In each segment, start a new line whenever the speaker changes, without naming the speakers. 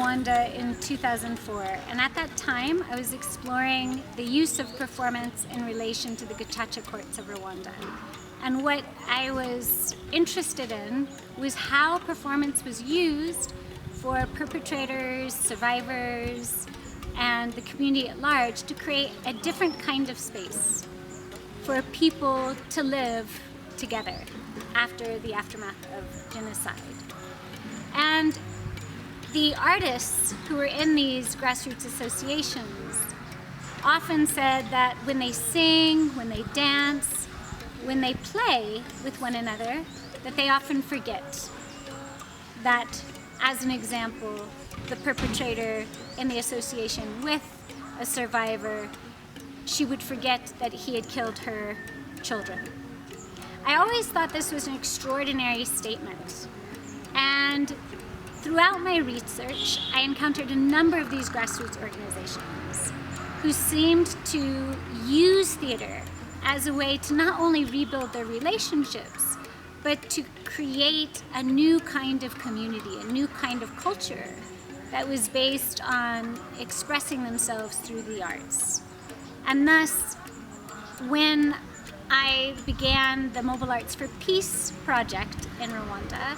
Rwanda in 2004, and at that time I was exploring the use of performance in relation to the Gacaca courts of Rwanda. And what I was interested in was how performance was used for perpetrators, survivors, and the community at large to create a different kind of space for people to live together after the aftermath of genocide. And the artists who were in these grassroots associations often said that when they sing, when they dance, when they play with one another, that they often forget that, as an example, the perpetrator in the association with a survivor, she would forget that he had killed her children. I always thought this was an extraordinary statement. And throughout my research, I encountered a number of these grassroots organizations who seemed to use theater as a way to not only rebuild their relationships, but to create a new kind of community, a new kind of culture that was based on expressing themselves through the arts. And thus, when I began the Mobile Arts for Peace project in Rwanda,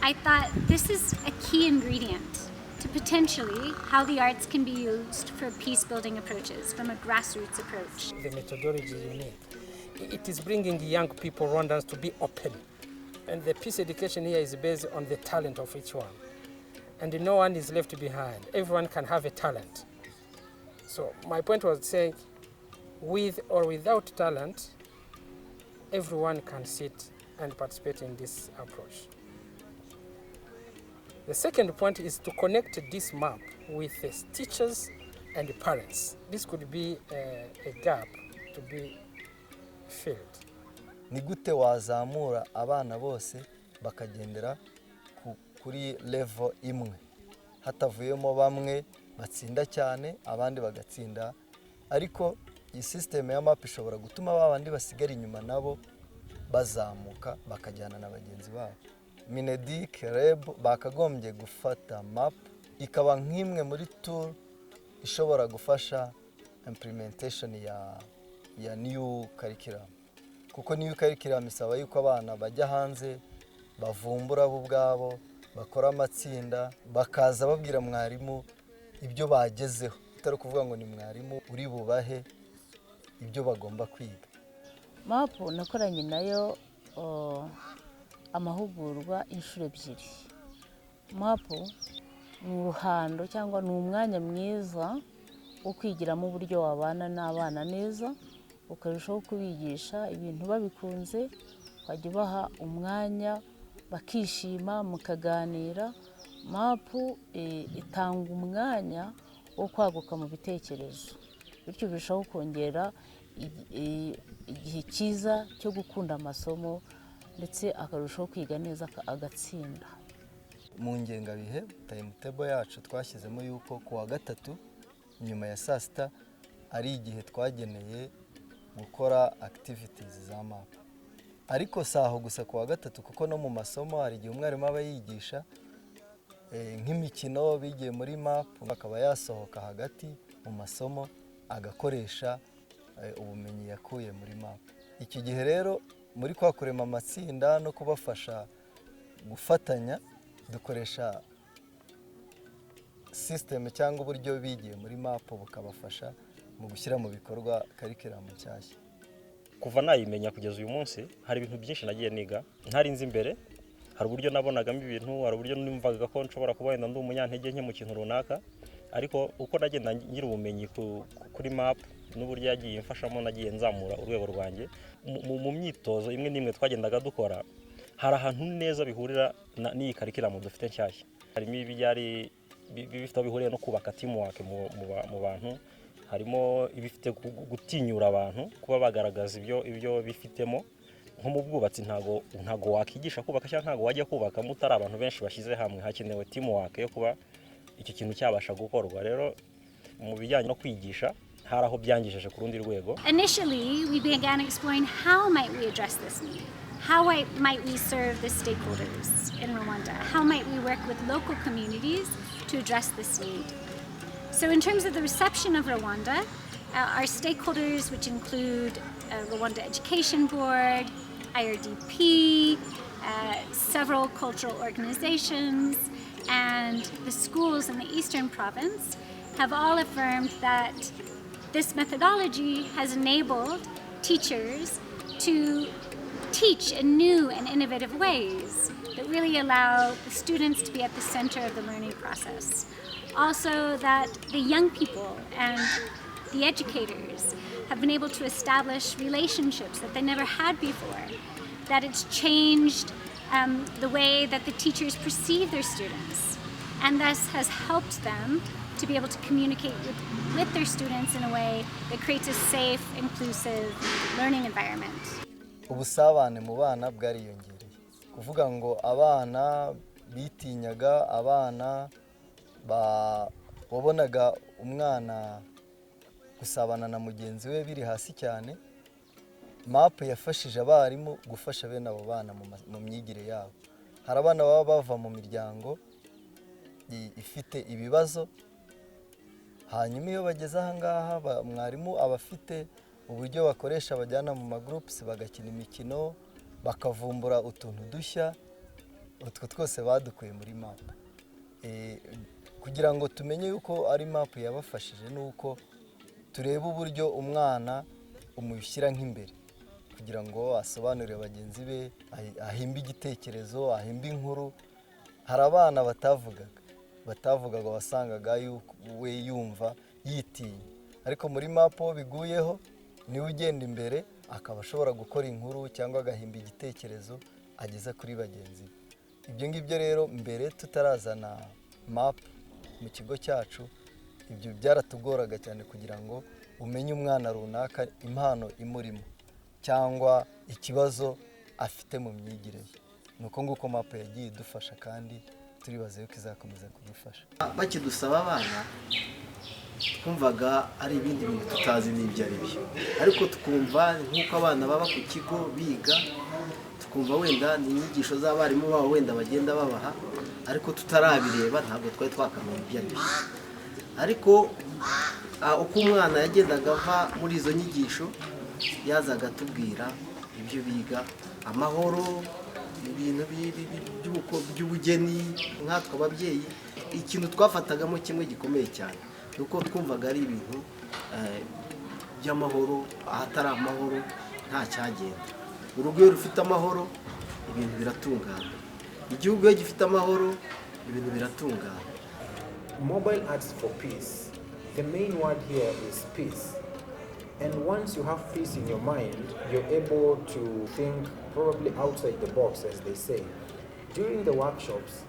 I thought this is a key ingredient to potentially how the arts can be used for peace-building approaches from a grassroots approach.
The methodology you need. It is bringing young people, Rwandans, to be open. And the peace education here is based on the talent of each one. And no one is left behind. Everyone can have a talent. So my point was saying, with or without talent, everyone can sit and participate in this approach. The second point is to connect this map with the teachers and the parents. This could be a gap to be filled.
Ni gute wazamura abana bose bakagendera kuri level imwe, hatavuyemo bamwe batsinda cyane abandi bagatsinda, ariko iyi system ya map ishobora gutuma babandi basigara inyuma nabo bazamuka bakajyana na bagenzi babo. Mineduc, REB bakagombye gufata map ikaba nk'imwe muri tool ishobora gufasha implementation ya new curriculum. Kuko new curriculum isaba yuko abana bajya hanze bavumbura bo ubwabo, bakora amatsinda, bakaza babwira mwarimu ibyo bagezeho, utari kuvuga ngo ni mwarimu uri bubahe ibyo bagomba kwiga.
Map nakoranye nayo amahugurwa inshuro ebyiri. Map ni uruhando cyangwa ni umwanya mwiza wo kwigiramo uburyo wabana n'abana neza, ukarushaho kubigisha ibintu babikunze, ukajya ubaha umwanya bakishima mukaganira. Map itanga umwanya wo kwaguka mu bitekerezo, bityo birushaho kongera igihe cyiza cyo gukunda amasomo ndetse akarushaho kwiga neza agatsinda.
Mu ngengabihe timetable yacu twashyizemo yuko kuwa gatatu nyuma ya saa sita ari igihe twageneye gukora activities za map. Ariko saho gusa kuwa gatatu, kuko no mu masomo hari igihe umwarimu aba yigisha nk'imikino bigiye muri map, akaba yasohoka hagati mu masomo agakoresha ubumenyi yakuye muri map. Iki gihe rero muri kwa kurema amatsinda no kubafasha gufatanya, dukoresha system cyangwa uburyo bigiye muri map bukabafasha mu gushyira mu bikorwa curriculum nshyashya.
Kuva nayimenya kugeza uyu munsi hari ibintu byinshi nagiye niga ntari nzi imbere. Hari uburyo nabonagamo ibintu, hari uburyo numvaga ko nshobora kuba wenda ndi umunyantege nke mu kintu runaka, ariko uko nagenda ngira ubumenyi kuri map n'uburyo yagiye imfashamo, nagiye nzamura urwego rwanjye mu myitozo imwe n'imwe twagendaga dukora. Hari ahantu neza bihurira n'iyi curriculum dufite nshyashya. Harimo ibijyari bifite bihuriye no kubaka teamwork mu bantu, harimo ibifite gutinyura abantu kuba bagaragaza ibyo bifitemo. Nko mu bwubatsi ntago wakigisha kubaka cyangwa ntago wajya kubaka mutari abantu benshi bashyize hamwe. Hakenewe teamwork yo kuba iki kintu cyabasha gukorwa. Rero mu bijyanye no kwigisha hari aho byangijeje ku rundi rwego.
Initially, we began exploring how might we address this need. How might we serve the stakeholders in Rwanda? How might we work with local communities to address this need. So in terms of the reception of Rwanda, our stakeholders, which include Rwanda Education Board, IRDP, several cultural organizations, and the schools in the Eastern Province, have all affirmed that this methodology has enabled teachers to teach in new and innovative ways that really allow the students to be at the center of the learning process. Also, that the young people and the educators have been able to establish relationships that they never had before, that it's changed the way that the teachers perceive their students, and thus has helped them to be able to communicate with their students in a way that creates a safe, inclusive learning environment.
Ubusabane mu bana bwariyongereye. Kuvuga ngo abana bitinyaga, abana wabonaga umwana gusabana na mugenzi we biri hasi cyane. MAP yafashije abarimu gufasha bene abo bana mu myigire yabo. Hari abana baba bava mu miryango ifite ibibazo, hanyuma iyo bageze aha ngaha mwarimu abafite uburyo bakoresha bajyana mu magroups bagakina imikino, bakavumbura utuntu dushya, utwo twose badukuye muri MAP. Kugira ngo tumenye yuko ari MAP yabafashije nuko tureba uburyo umwana umushyira nk'imbere kugira ngo asobanurire bagenzi be, ahimbe igitekerezo, ahimbe inkuru. Hari abana batavugaga wasangaga we yumva yitinya, ariko muri MAP biguyeho niwe ugenda imbere akaba ashobora gukora inkuru cyangwa agahimba igitekerezo ageza kuri bagenzi be. Ibyo ngibyo rero mbere tutarazana MAP mu kigo cyacu, ibyo byaratugoraga cyane kugira ngo umenye umwana runaka impano imurimo cyangwa ikibazo afite mu myigire ye. Nuko nguko MAP yagiye idufasha kandi turibaze yuko izakomeza kudufasha.
Bakidusaba abana twumvaga ari ibindi bintu tutazi n'ibyo ari byo, ariko tukumva nk'uko abana baba ku kigo biga, tukumva wenda ni inyigisho z'abarimu babo wenda bagenda babaha, ariko tutarabireba ntabwo twari twakamenya ibyo ari byo. Ariko uko umwana yagendaga ava muri izo nyigisho yazaga atubwira ibyo biga, amahoro, ibintu by'ubugeni. Nkatwe ababyeyi ikintu twafatagamo kimwe gikomeye cyane nuko twumvaga ari ibintu by'amahoro. Ahatari amahoro nta cyagenda. Urugo iyo rufite amahoro ibintu biratungana, igihugu iyo gifite amahoro ibintu biratungana.
Mobile Arts for Peace. The main word here is peace. And once you have peace in your mind, you're able to think probably outside the box, as they say. During the workshops,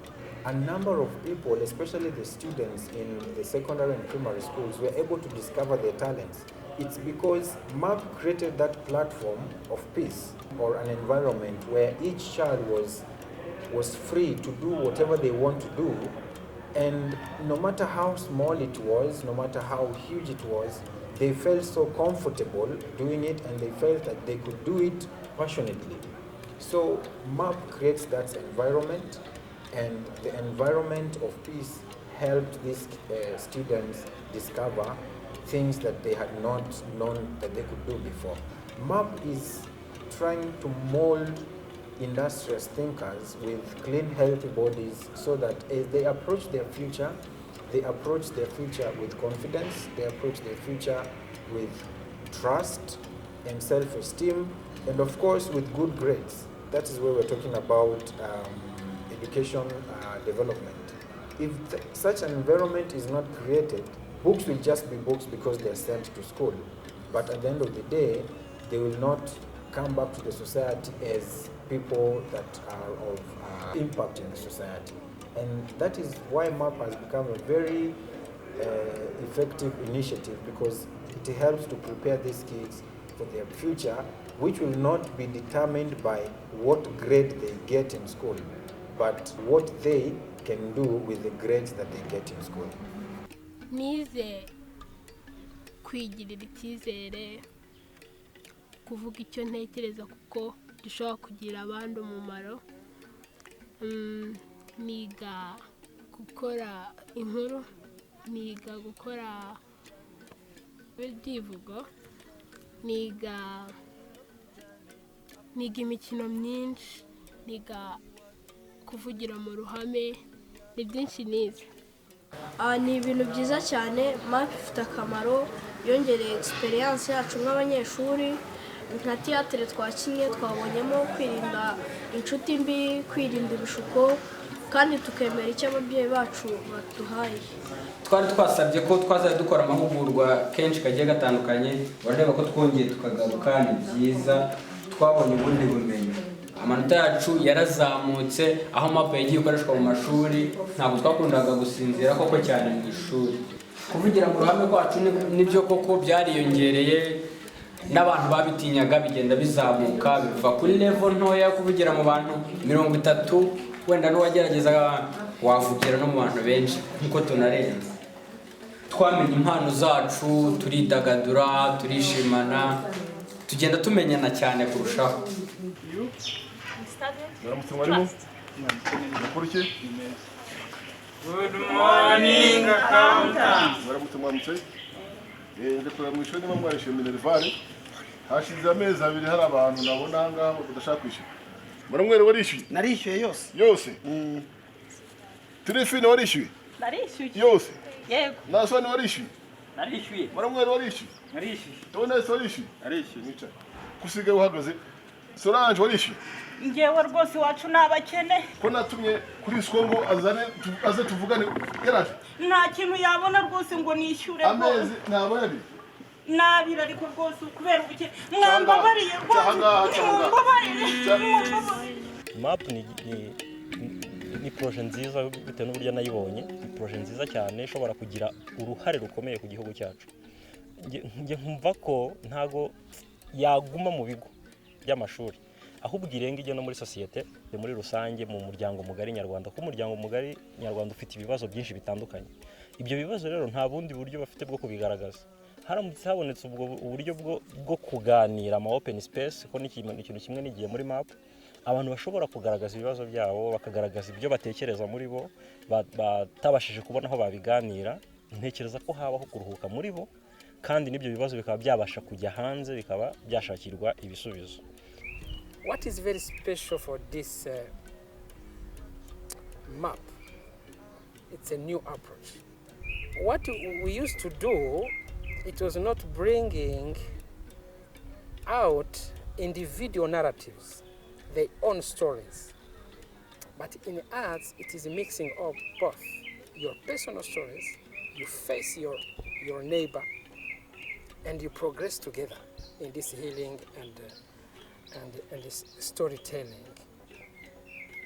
a number of people, especially the students in the secondary and primary schools, were able to discover their talents. It's because MAP created that platform of peace, or an environment where each child was free to do whatever they want to do. And no matter how small it was, no matter how huge it was, they felt so comfortable doing it, and they felt that they could do it passionately. So MAP creates that environment, and the environment of peace helped these students discover things that they had not known that they could do before. MAP is trying to mold industrious thinkers with clean, healthy bodies, so that as they approach their future with confidence, they approach their future with trust and self-esteem, and of course with good grades. That is where we're talking about education development. If such an environment is not created, books will just be books because they are sent to school. But at the end of the day, they will not come back to the society as people that are of impact in the society. And that is why MAP has become a very effective initiative, because it helps to prepare these kids for their future, which will not be determined by what grade they get in school, but what they can do with the grades that they get in school.
Nize kwigirira icyizere, kuvuga icyo ntekereza kuko gishobora kugira abandi umumaro, niga gukora inkuru, niga gukora ibyivugo, niga imikino myinshi, niga kuvugira mu ruhame, ni byinshi nize.
Ni ibintu byiza cyane, MAP ifite akamaro, yongereye experience yacu nk'abanyeshuri, nka tiyatire twakinnye twabonyemo kwirinda inshuti mbi, kwirinda ibishuko, kandi tukemera icyo ababyeyi bacu baduhaye.
Twari twasabye ko twazajya dukora amahugurwa kenshi kagiye gatandukanye, barareba ko twongeye tukagaruka, ni byiza, twabonye ubundi bumenyi. Amanota yacu yarazamutse, aho MAP yagiye ikoreshwa mu mashuri, ntabwo twakundaga gusinzira koko cyane mu ishuri. Kuvugira mu ruhame kwacu nibyo koko byariyongereye, n'abantu babitinyaga bigenda bizamuka, biva kuri level ntoya kuvugira mu bantu 30, wenda n'uwagerageza wavugira no mu bantu benshi nkuko tunarenze. Twamenye impano zacu, turidagadura, turishimana, tugenda tumenyana cyane kurushaho.
Good morning, accountant. Ndakora mu ishuri nimba mwarishyuye minerivare, hashize amezi abiri hari abantu nabona aha ngaha badashaka kwishyura. Muramwere warishyuye?
Narishyuye yose.
Yose? Telefone warishyuye?
Narishyuye.
Yose?
Yego.
Nasoni warishyuye?
Narishyuye.
Muramwere warishyuye?
Narishyuye.
Tonesi warishyuye? Narishyuye. Nicara. Kusigaye uhagaze. Solange warishyuye?
Ngewe rwose iwacu ni abakene.
Ko natumye kuri Skongo aze tuvugane yaraje?
Nta kintu yabona rwose ngo nishyure.
Amezi ntabwo yari?
Nabira ariko rwose kubera ubukene. Mwambabariye rwose.
MAP ni proje nziza bitewe n'uburyo nayibonye, ni proje nziza cyane ishobora kugira uruhare rukomeye ku gihugu cyacu. Nge nkumva ko ntago yaguma mu bigo by'amashuri, ahubwo irenga ijya no muri sosiyete muri rusange, mu muryango mugari nyarwanda, ko umuryango mugari nyarwanda ufite ibibazo byinshi bitandukanye. Ibyo bibazo rero nta bundi buryo bafite bwo kubigaragaza. Haramutse habonetse ubwo uburyo bwo kuganira ama open space, ko n'ikintu kimwe nigiye muri MAP, abantu bashobora kugaragaza ibibazo byabo, bakagaragaza ibyo batekereza muri bo, batabashije kubona aho babiganira. Ntekereza ko habaho kuruhuka muri bo, kandi n'ibyo bibazo bikaba byabasha kujya hanze, bikaba byashakirwa ibisubizo.
What is very special for this MAP? It's a new approach. What we used to do, it was not bringing out individual narratives, their own stories. But in arts, it is mixing up both your personal stories, you face your neighbor, and you progress together in this healing and this storytelling.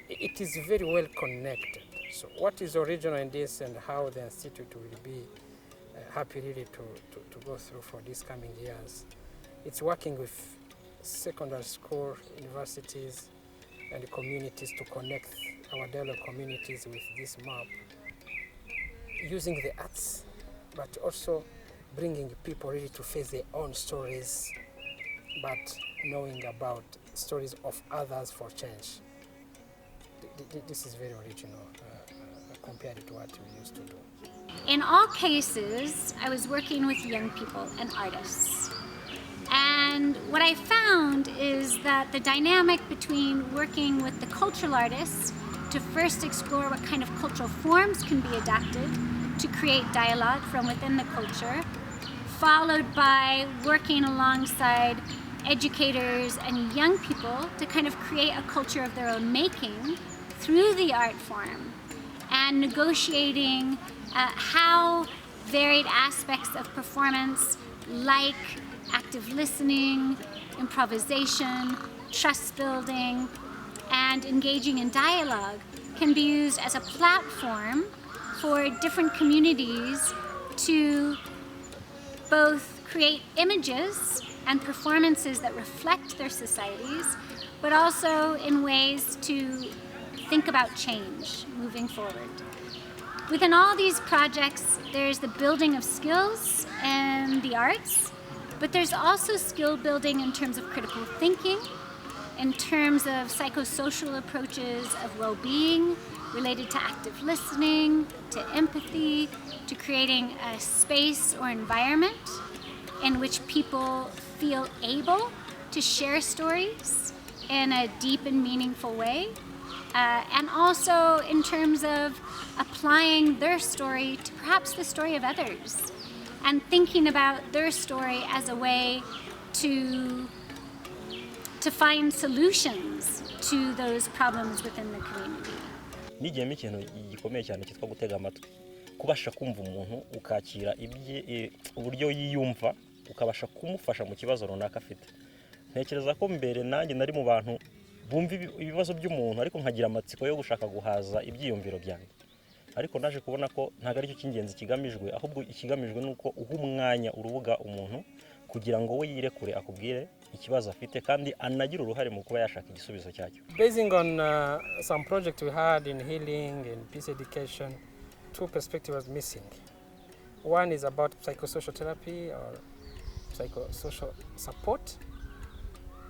It is very well connected. So what is original in this and how the Institute will be happy really to go through for these coming years. It's working with secondary school, universities, and communities to connect our dialogue communities with this MAP, using the arts, but also bringing people really to face their own stories, but knowing about stories of others for change. This is very original compared to what we used to do.
In all cases, I was working with young people and artists. And what I found is that the dynamic between working with the cultural artists to first explore what kind of cultural forms can be adapted to create dialogue from within the culture, followed by working alongside educators and young people to kind of create a culture of their own making through the art form, and negotiating how varied aspects of performance, like active listening, improvisation, trust building, and engaging in dialogue, can be used as a platform for different communities to both create images and performances that reflect their societies, but also in ways to think about change moving forward. Within all these projects, there's the building of skills in the arts, but there's also skill building in terms of critical thinking, in terms of psychosocial approaches of well-being, related to active listening, to empathy, to creating a space or environment in which people feel able to share stories in a deep and meaningful way. And also in terms of applying their story to perhaps the story of others and thinking about their story as a way to find solutions to those problems within the community.
Nigiyemo ikintu gikomeye cyane cyitwa gutega amatwi, kubasha kumva umuntu ukakira uburyo yiyumva ukabasha kumufasha mu kibazo runaka afite. Ntekereza ko mbere nanjye nari mu bantu bumva ibibazo by'umuntu ariko nkagira amatsiko yo gushaka guhaza ibyiyumviro byanjye, ariko naje kubona ko ntago ari cyo cy'ingenzi kigamijwe, ahubwo ikigamijwe nuko uha umwanya urubuga umuntu kugira ngo we yirekure akubwire ikibazo afite kandi anagira uruhare mu kuba yashaka igisubizo cyacyo.
Basing on some project we had in healing and peace education, two perspectives was missing. One is about psychosocial therapy or psychosocial support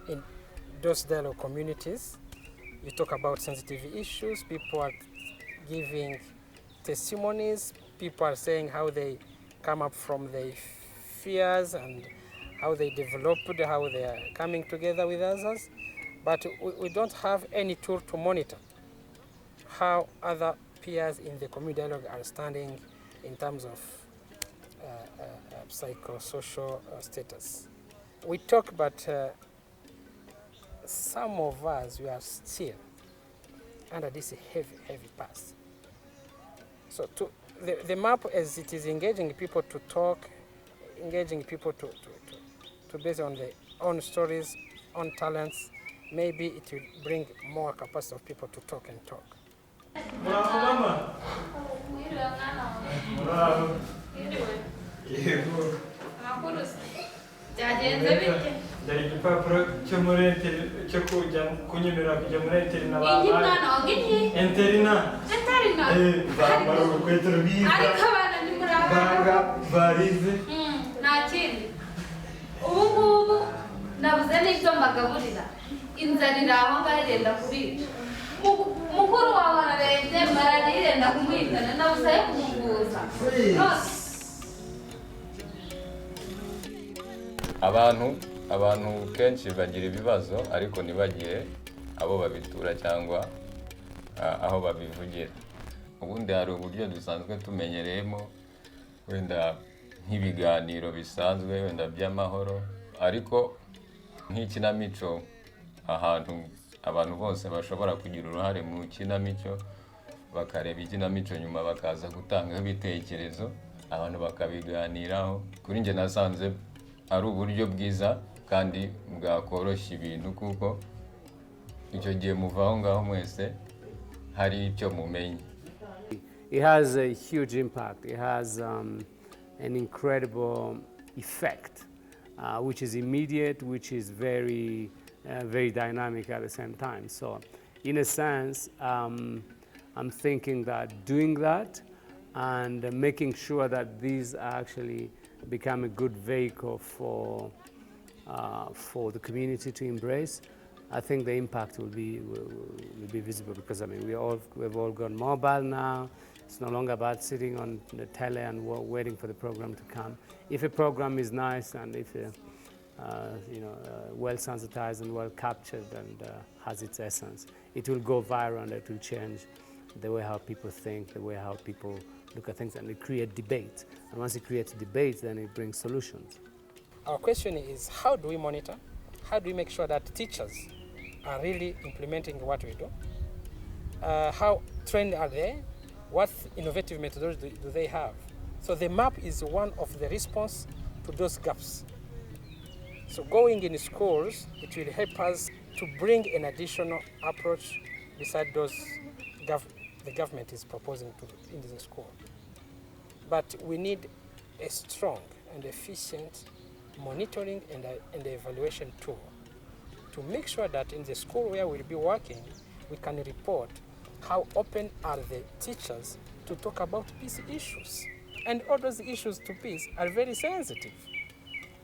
in those dialogue communities. You talk about sensitive issues, people are giving testimonies, people are saying how they come up from their fears and how they developed, how they are coming together with others. But we don't have any tool to monitor how other peers in the community dialogue are standing in terms of psychosocial status. We talk, but some of us, we are still under this heavy pass. So the map, as it is engaging people to talk, engaging people to base on their own stories, own talents, maybe it will bring more capacity of people to talk and talk.
Dari igipapuro cyo muri cyo kujya kunyemera kujya muri interina bamara urukweto rwiza banga barize
nta kindi ubu ngubu nabuze n'ibyo mbagaburira inzara iri aho ngaho irenda kubica mukuru wawe ararebye malariya irenda kumwitana nabuze ayo kumuvuza
abantu kenshi bagira ibibazo ariko ntibagire abo babitura cyangwa aho babivugira. Ubundi hari uburyo dusanzwe tumenyereyemo wenda nk'ibiganiro bisanzwe wenda by'amahoro, ariko nk'ikinamico ahantu abantu bose bashobora kugira uruhare mu kinamico, bakareba ikinamico nyuma bakaza gutangaho ibitekerezo abantu bakabiganiraho. Kuri njye nasanze ari uburyo bwiza kandi bwakoroshya ibintu kuko icyo gihe muvaho ngaho mwese hari icyo mumenye.
It has a huge impact. It has an incredible effect, which is immediate, which is very dynamic at the same time. So, in a sense, I'm thinking that doing that and making sure that these actually become a good vehicle for the community to embrace, I think the impact will be visible, because I mean we've all gone mobile now. It's no longer about sitting on the tele and waiting for the program to come. If a program is nice and if well sensitized and well captured and has its essence, it will go viral and it will change the way how people think, the way how people look at things, and it creates debate. And once it creates debate, then it brings solutions.
Our question is, how do we monitor? How do we make sure that teachers are really implementing what we do? How trained are they? What innovative methodology do they have? So the map is one of the response to those gaps. So going in schools, it will help us to bring an additional approach beside those the government is proposing in the school. But we need a strong and efficient monitoring and evaluation tool to make sure that in the school where we'll be working, we can report how open are the teachers to talk about peace issues. And all those issues to peace are very sensitive.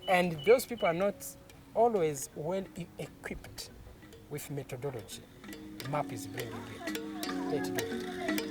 And those people are not always well equipped with methodology. The map is bringing it. Let's do it.